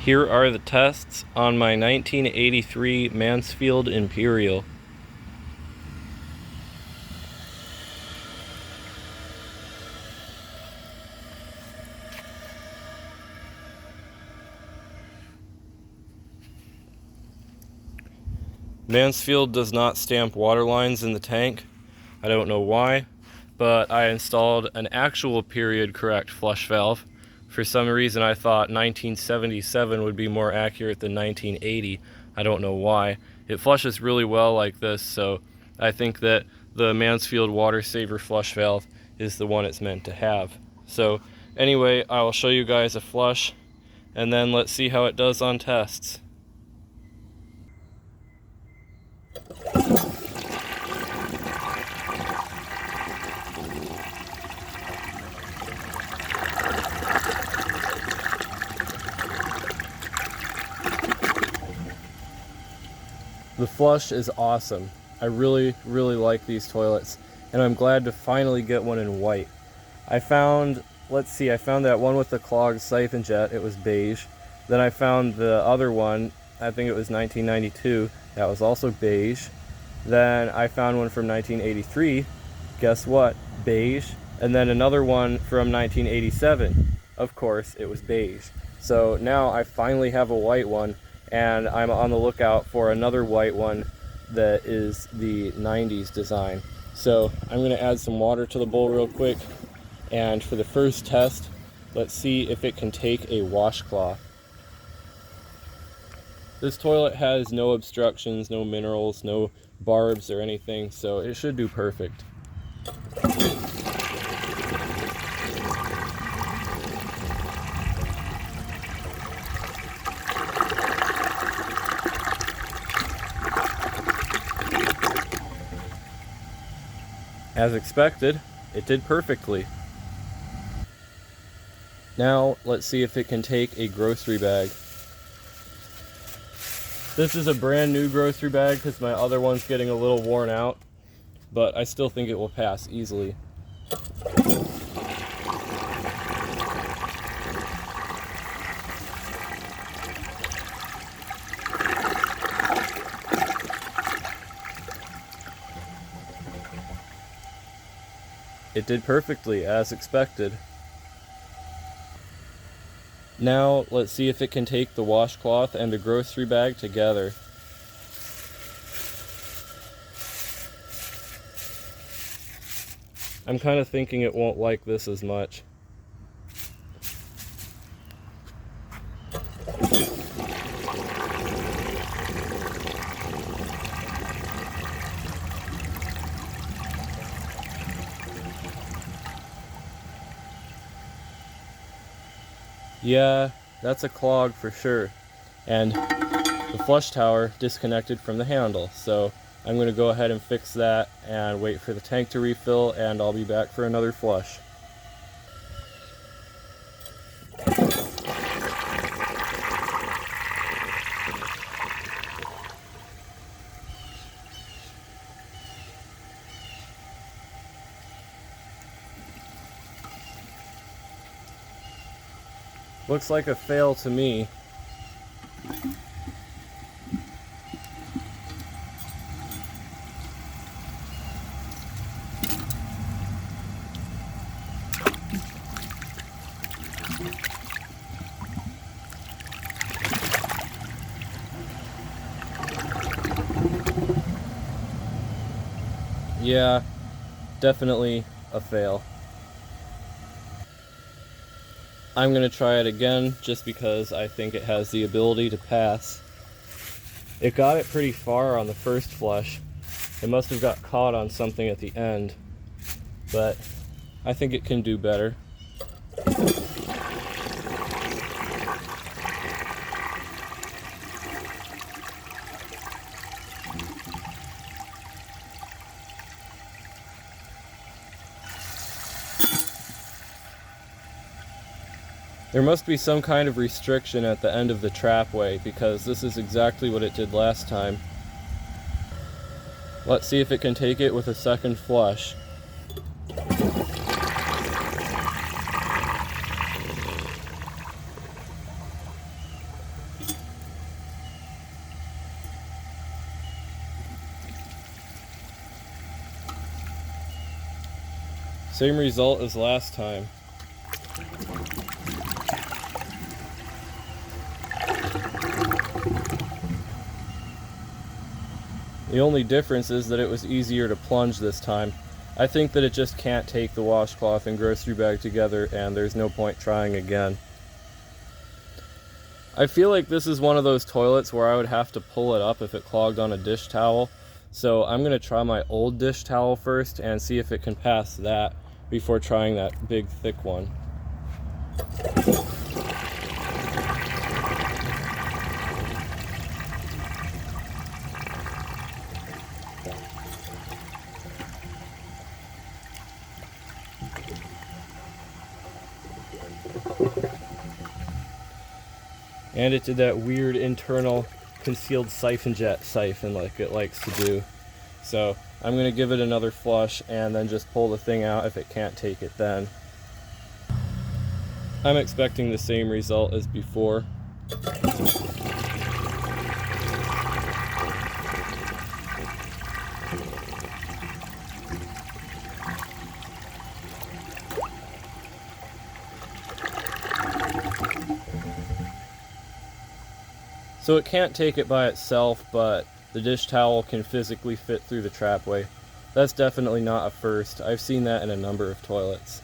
Here are the tests on my 1983 Mansfield Imperial. Mansfield does not stamp water lines in the tank. I don't know why, but I installed an actual period correct flush valve. For some reason I thought 1977 would be more accurate than 1980. I don't know why. It flushes really well like this, so I think that the Mansfield water saver flush valve is the one it's meant to have. So anyway, I will show you guys a flush and then let's see how it does on tests. The flush is awesome. I really like these toilets, and I'm glad to finally get one in white. I found that one with the clogged siphon jet. It was beige. Then I found the other one, I think it was 1992, that was also beige. Then I found one from 1983, guess what, beige. And then another one from 1987, of course it was beige. So now I finally have a white one, and I'm on the lookout for another white one that is the 90s design. So I'm going to add some water to the bowl real quick, and for the first test, let's see if it can take a washcloth. This toilet has no obstructions, no minerals, no barbs or anything, so it should do perfect. As expected, it did perfectly. Now, let's see if it can take a grocery bag. This is a brand new grocery bag because my other one's getting a little worn out, but I still think it will pass easily. It did perfectly, as expected. Now, let's see if it can take the washcloth and the grocery bag together. I'm kind of thinking it won't like this as much. Yeah, that's a clog for sure. And the flush tower disconnected from the handle. So I'm going to go ahead and fix that and wait for the tank to refill, and I'll be back for another flush. Looks like a fail to me. Yeah, definitely a fail. I'm going to try it again just because I think it has the ability to pass. It got it pretty far on the first flush. It must have got caught on something at the end, but I think it can do better. There must be some kind of restriction at the end of the trapway, because this is exactly what it did last time. Let's see if it can take it with a second flush. Same result as last time. The only difference is that it was easier to plunge this time. I think that it just can't take the washcloth and grocery bag together, and there's no point trying again. I feel like this is one of those toilets where I would have to pull it up if it clogged on a dish towel. So I'm going to try my old dish towel first and see if it can pass that before trying that big thick one. And it did that weird internal concealed siphon jet siphon like it likes to do. So I'm going to give it another flush and then just pull the thing out if it can't take it then. I'm expecting the same result as before. So it can't take it by itself, but the dish towel can physically fit through the trapway. That's definitely not a first. I've seen that in a number of toilets.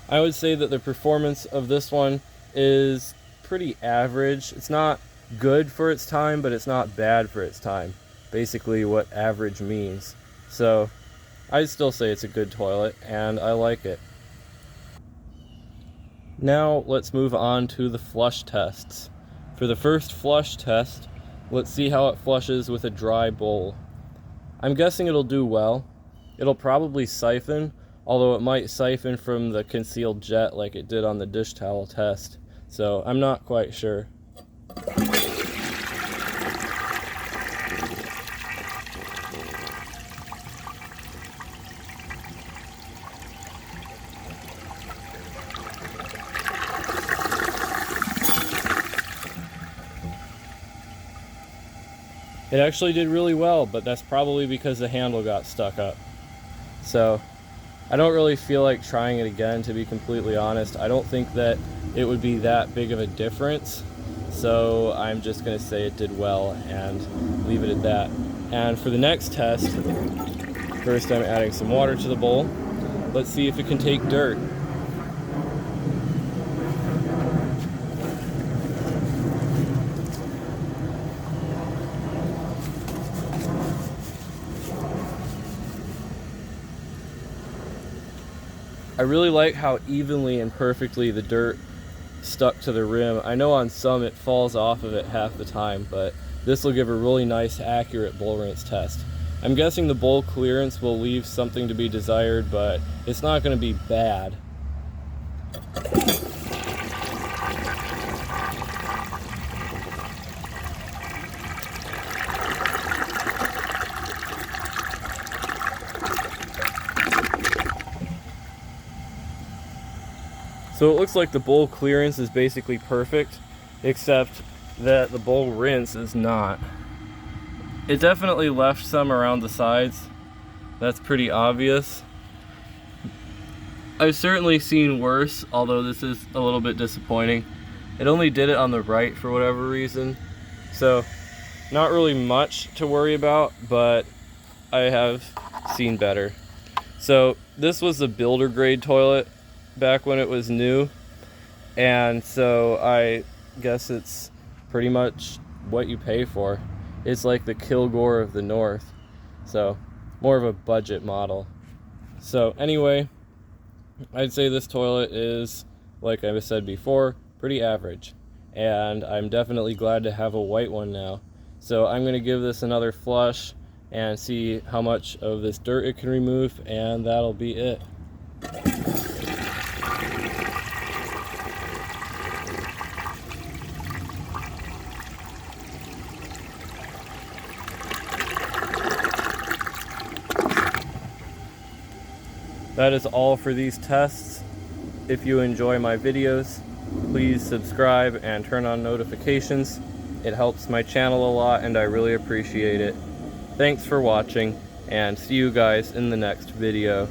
I would say that the performance of this one is pretty average. It's not good for its time, but it's not bad for its time. Basically what average means. So I'd still say it's a good toilet, and I like it. Now let's move on to the flush tests. For the first flush test, let's see how it flushes with a dry bowl. I'm guessing it'll do well. It'll probably siphon, although it might siphon from the concealed jet like it did on the dish towel test. So I'm not quite sure. It actually did really well, but that's probably because the handle got stuck up. So I don't really feel like trying it again, to be completely honest. I don't think that it would be that big of a difference. So I'm just going to say it did well and leave it at that. And for the next test, first I'm adding some water to the bowl. Let's see if it can take dirt. I really like how evenly and perfectly the dirt stuck to the rim. I know on some it falls off of it half the time, but this will give a really nice, accurate bowl rinse test. I'm guessing the bowl clearance will leave something to be desired, but it's not going to be bad. So it looks like the bowl clearance is basically perfect, except that the bowl rinse is not. It definitely left some around the sides. That's pretty obvious. I've certainly seen worse, although this is a little bit disappointing. It only did it on the right for whatever reason. So not really much to worry about, but I have seen better. So this was the builder grade toilet back when it was new, and so I guess it's pretty much what you pay for. It's like the Kilgore of the North, so more of a budget model. So anyway, I'd say this toilet is, like I said before, pretty average, and I'm definitely glad to have a white one now. So I'm going to give this another flush and see how much of this dirt it can remove, and that'll be it. That is all for these tests. If you enjoy my videos, please subscribe and turn on notifications. It helps my channel a lot and I really appreciate it. Thanks for watching, and see you guys in the next video.